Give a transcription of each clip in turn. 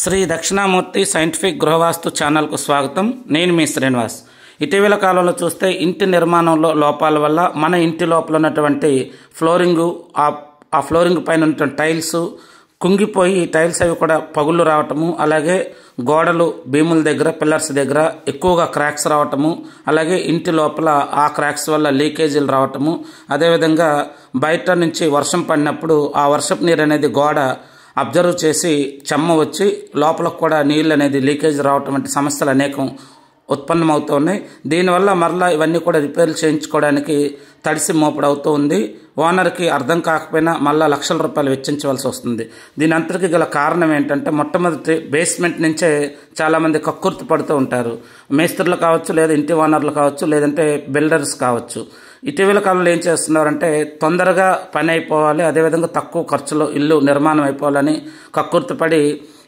Shri Dakshinamurthy scientific గృహవాస్తు ఛానల్కు స్వాగతం. నేను మీ శ్రీనివాస్. ఇటీవల కాలంలో చూస్తే ఇంటి నిర్మాణంలో లోపాల వల్ల మన ఇంటి లోపల ఉన్నటువంటి ఫ్లోరింగు ఆ ఫ్లోరింగ్ పైన ఉన్నటువంటి టైల్స్ కుంగిపోయి టైల్స్ అవి కూడా పగుళ్ళు రావటము, అలాగే గోడలు భీముల దగ్గర పిల్లర్స్ దగ్గర ఎక్కువగా క్రాక్స్ రావటము, అలాగే ఇంటి లోపల ఆ క్రాక్స్ వల్ల లీకేజీలు రావటము, అదేవిధంగా బయట నుంచి వర్షం పడినప్పుడు ఆ వర్షపు నీరు అనేది గోడ అబ్జర్వ్ చేసి చెమ్మ వచ్చి లోపలకు కూడా నీళ్ళు అనేది లీకేజ్ రావటం వంటి సమస్యలు అనేకం ఉత్పన్నమవుతున్నాయి. దీనివల్ల మరలా ఇవన్నీ కూడా రిపేర్లు చేయించుకోవడానికి తడిసి మోపుడు అవుతూ ఉంది. ఓనర్కి అర్థం కాకపోయినా మళ్ళీ లక్షల రూపాయలు వెచ్చించవలసి వస్తుంది. దీని అంతటికి గల కారణం ఏంటంటే మొట్టమొదటి బేస్మెంట్ నుంచే చాలామంది కక్కుర్తి పడుతూ ఉంటారు. మేస్త్రులు కావచ్చు, లేదా ఇంటి ఓనర్లు కావచ్చు, లేదంటే బిల్డర్స్ కావచ్చు. ఇటీవల కాలంలో ఏం చేస్తున్నారంటే తొందరగా పని అయిపోవాలి, అదేవిధంగా తక్కువ ఖర్చులో ఇల్లు నిర్మాణం అయిపోవాలని కక్కుర్తిపడి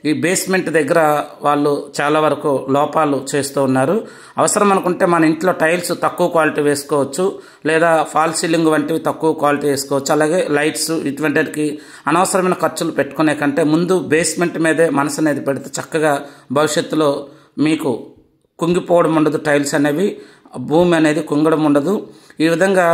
ఈ బేస్మెంట్ దగ్గర వాళ్ళు చాలా వరకు లోపాలు చేస్తూ ఉన్నారు. అవసరం అనుకుంటే మన ఇంట్లో టైల్స్ తక్కువ క్వాలిటీ వేసుకోవచ్చు, లేదా ఫాల్ సీలింగ్ వంటివి తక్కువ క్వాలిటీ వేసుకోవచ్చు. అలాగే లైట్స్ ఇటువంటికి అనవసరమైన ఖర్చులు పెట్టుకునే కంటే ముందు బేస్మెంట్ మీదే మనసు అనేది పెడితే చక్కగా భవిష్యత్తులో మీకు కుంగిపోవడం ఉండదు, టైల్స్ అనేవి భూమి అనేది కుంగడం ఉండదు, ఈ విధంగా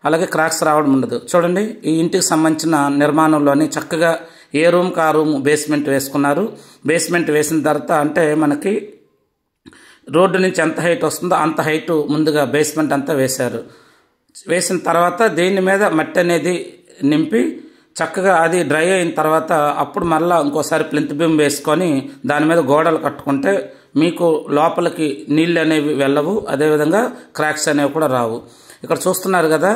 అలాగే క్రాక్స్ రావడం ఉండదు. చూడండి, ఈ ఇంటికి సంబంధించిన నిర్మాణంలోని చక్కగా ఏ రూమ్కి ఆ రూమ్ బేస్మెంట్ వేసుకున్నారు. బేస్మెంట్ వేసిన తర్వాత అంటే మనకి రోడ్డు నుంచి ఎంత హైట్ వస్తుందో అంత హైట్ ముందుగా బేస్మెంట్ అంతా వేశారు. వేసిన తర్వాత దీని మీద మట్టి అనేది నింపి చక్కగా అది డ్రై అయిన తర్వాత అప్పుడు మళ్ళీ ఇంకోసారి ప్లింత్ బీమ్ వేసుకొని దాని మీద గోడలు కట్టుకుంటే మీకు లోపలికి నీళ్ళు అనేవి వెళ్ళవు, అదేవిధంగా క్రాక్స్ అనేవి కూడా రావు. ఇక్కడ చూస్తున్నారు కదా,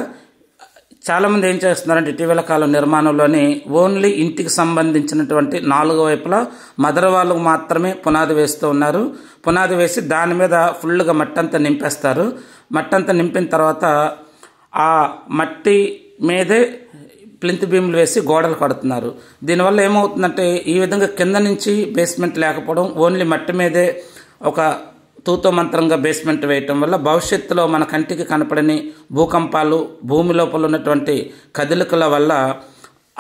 చాలామంది ఏం చేస్తున్నారంటే ఇటీవల కాలం నిర్మాణంలోని ఓన్లీ ఇంటికి సంబంధించినటువంటి 4 వైపులా మదర్ వాళ్ళకు మాత్రమే పునాది వేస్తూ ఉన్నారు. పునాది వేసి దాని మీద ఫుల్గా మట్టి అంతా నింపేస్తారు. మట్టి అంతా నింపిన తర్వాత ఆ మట్టి మీదే ప్లింత్ బీమ్లు వేసి గోడలు కడుతున్నారు. దీనివల్ల ఏమవుతుందంటే ఈ విధంగా కింద నుంచి బేస్మెంట్ లేకపోవడం, ఓన్లీ మట్టి మీదే ఒక తూతో మంత్రంగా బేస్మెంట్ వేయటం వల్ల భవిష్యత్తులో మన కంటికి కనపడని భూకంపాలు, భూమి లోపల ఉన్నటువంటి కదలికల వల్ల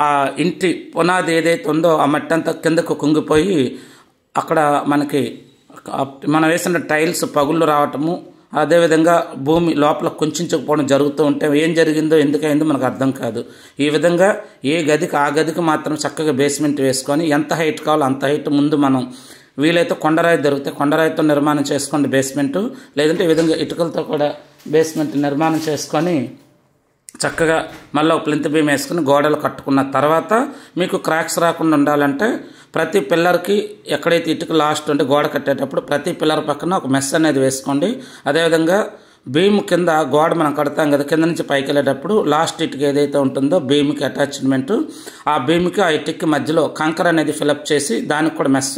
ఆ ఇంటి పునాది ఏదైతే ఉందో ఆ మట్టి అంతా కిందకు కుంగిపోయి అక్కడ మనకి మనం వేసిన టైల్స్ పగుళ్ళు రావటము, అదేవిధంగా భూమి లోపల కుంచుకుపోవడం జరుగుతూ ఉంటే ఏం జరిగిందో ఎందుకైందో మనకు అర్థం కాదు. ఈ విధంగా ఏ గదికి ఆ గదికి మాత్రం చక్కగా బేస్మెంట్ వేసుకొని ఎంత హైట్ కావాలో అంత హైట్ ముందు మనం వీలైతే కొండరాయి దొరికితే కొండరాయితో నిర్మాణం చేసుకోండి బేస్మెంట్, లేదంటే ఈ విధంగా ఇటుకలతో కూడా బేస్మెంట్ నిర్మాణం చేసుకొని చక్కగా మళ్ళీ ఒక ప్లింత్ బీమ్ వేసుకుని గోడలు కట్టుకున్న తర్వాత మీకు క్రాక్స్ రాకుండా ఉండాలంటే ప్రతి పిల్లర్కి ఎక్కడైతే ఇటుక లాస్ట్ ఉంటే గోడ కట్టేటప్పుడు ప్రతి పిల్లర్ పక్కన ఒక మెస్ అనేది వేసుకోండి. అదేవిధంగా బీమ్ కింద గోడ మనం కడతాం కదా, కింద నుంచి పైకి వెళ్ళేటప్పుడు లాస్ట్ ఇటుక ఏదైతే ఉంటుందో బీమ్కి అటాచ్మెంట్, ఆ బీమ్కి ఆ ఇటుకకి మధ్యలో కంకర అనేది ఫిలప్ చేసి దానికి కూడా మెస్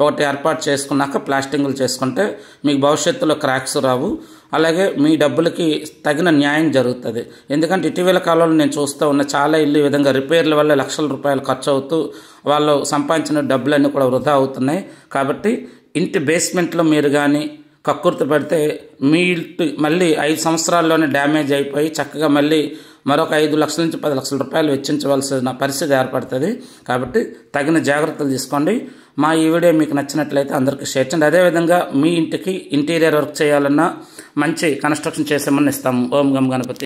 ఒకటి ఏర్పాటు చేసుకున్నాక ప్లాస్టింగ్లు చేసుకుంటే మీకు భవిష్యత్తులో క్రాక్స్ రావు, అలాగే మీ డబ్బులకి తగిన న్యాయం జరుగుతుంది. ఎందుకంటే ఇటీవల కాలంలో నేను చూస్తూ ఉన్న చాలా ఇల్లు ఈ విధంగా రిపేర్ల వల్ల లక్షల రూపాయలు ఖర్చు అవుతూ వాళ్ళు సంపాదించిన డబ్బులన్నీ కూడా వృధా అవుతున్నాయి. కాబట్టి ఇంటి బేస్మెంట్లో మీరు కానీ కక్కుర్తి పెడితే మీ ఇంటి మళ్ళీ 5 సంవత్సరాల్లోనే డ్యామేజ్ అయిపోయి చక్కగా మళ్ళీ మరొక 5 లక్షల నుంచి 10 లక్షల రూపాయలు వెచ్చించవలసిన పరిస్థితి ఏర్పడుతుంది. కాబట్టి తగిన జాగ్రత్తలు తీసుకోండి. మా ఈ వీడియో మీకు నచ్చినట్లయితే అందరికీ షేర్ చేయండి. అదేవిధంగా మీ ఇంటికి ఇంటీరియర్ వర్క్ చేయాలన్నా మంచి కన్స్ట్రక్షన్ చేసామని ఇస్తాము. ఓం గం గణపతి.